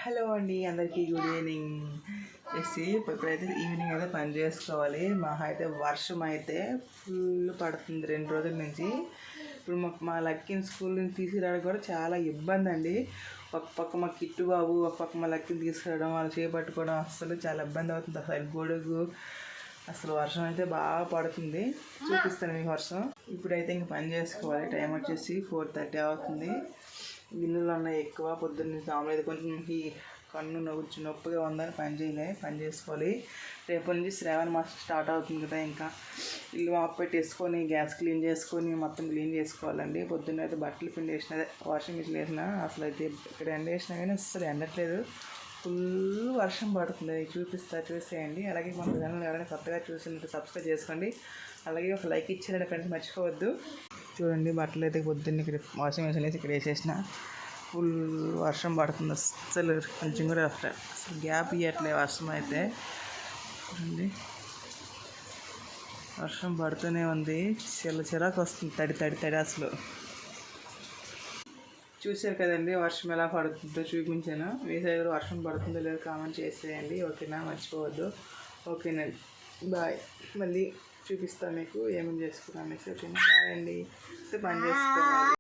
Hello అండి, అందరికీ good evening. ఇప్పుడైతే ఈవినింగ్ అయితే పని చేసుకోవాలి. మహా అయితే వర్షం అయితే ఫుల్ పడుతుంది 2 రోజుల నుంచి. ఇప్పుడు మా లక్కీని స్కూల్ నుంచి తీసుకురావడం కూడా చాలా ఇబ్బంది అండి. ఒక పక్క మా కిట్టు బాబు, ఒక పక్క మా లక్కీని తీసుకురావడం, వాళ్ళు చేపట్టుకోవడం అసలు చాలా ఇబ్బంది అవుతుంది. అసలు గొడుగు అసలు వర్షం అయితే బాగా పడుతుంది. చూపిస్తాను మీకు వర్షం. ఇప్పుడైతే ఇంక పని చేసుకోవాలి. టైం వచ్చేసి 4:30 అవుతుంది. గిన్నెలు ఉన్నాయి ఎక్కువ. పొద్దున్న ఆమ్లెట్ కొంచెం ఈ కన్ను నొప్పిగా ఉందని పని చేసుకోవాలి. రేపటి నుంచి శ్రావణ మాసం స్టార్ట్ అవుతుంది కదా. ఇంకా ఇల్లు మాపు పెట్టేసుకొని గ్యాస్ క్లీన్ చేసుకొని మొత్తం క్లీన్ చేసుకోవాలండి. పొద్దున్న అయితే బట్టలు పిండేసిన, వాషింగ్ మిషన్ వేసిన, అసలు అయితే ఇక్కడ ఎండ వేసినా కానీ అసలు ఎండట్లేదు. ఫుల్ వర్షం పడుతుంది. చూసేయండి. అలాగే మన ఛానల్ ఎవరైనా కొత్తగా చూసినట్టు సబ్స్క్రైబ్ చేసుకోండి. అలాగే ఒక లైక్ ఇచ్చేయండి ఫ్రెండ్స్, మర్చిపోవద్దు. చూడండి, బట్టలు అయితే పొద్దున్న ఇక్కడ వాషింగ్ మిషన్ వేసి ఇక్కడ వేసేసిన. ఫుల్ వర్షం పడుతుంది. అసలు కొంచెం కూడా అసలు గ్యాప్ ఇవ్వట్లేదు వర్షం అయితే. చూడండి, వర్షం పడుతూనే ఉంది. చిరాకు వస్తుంది. తడి అసలు. చూసారు కదండి వర్షం ఎలా పడుతుందో చూపించాను. మీ సైడ్ వర్షం పడుతుందో లేదో కామెంట్ చేసేయండి. ఓకేనా, మర్చిపోవద్దు. ఓకేనండి, బాయ్. మళ్ళీ చూపిస్తాను మీకు ఏమేమి చేసుకున్నాను. ఓకేనా, బాయ్ అండి. పని చేసుకోవాలి.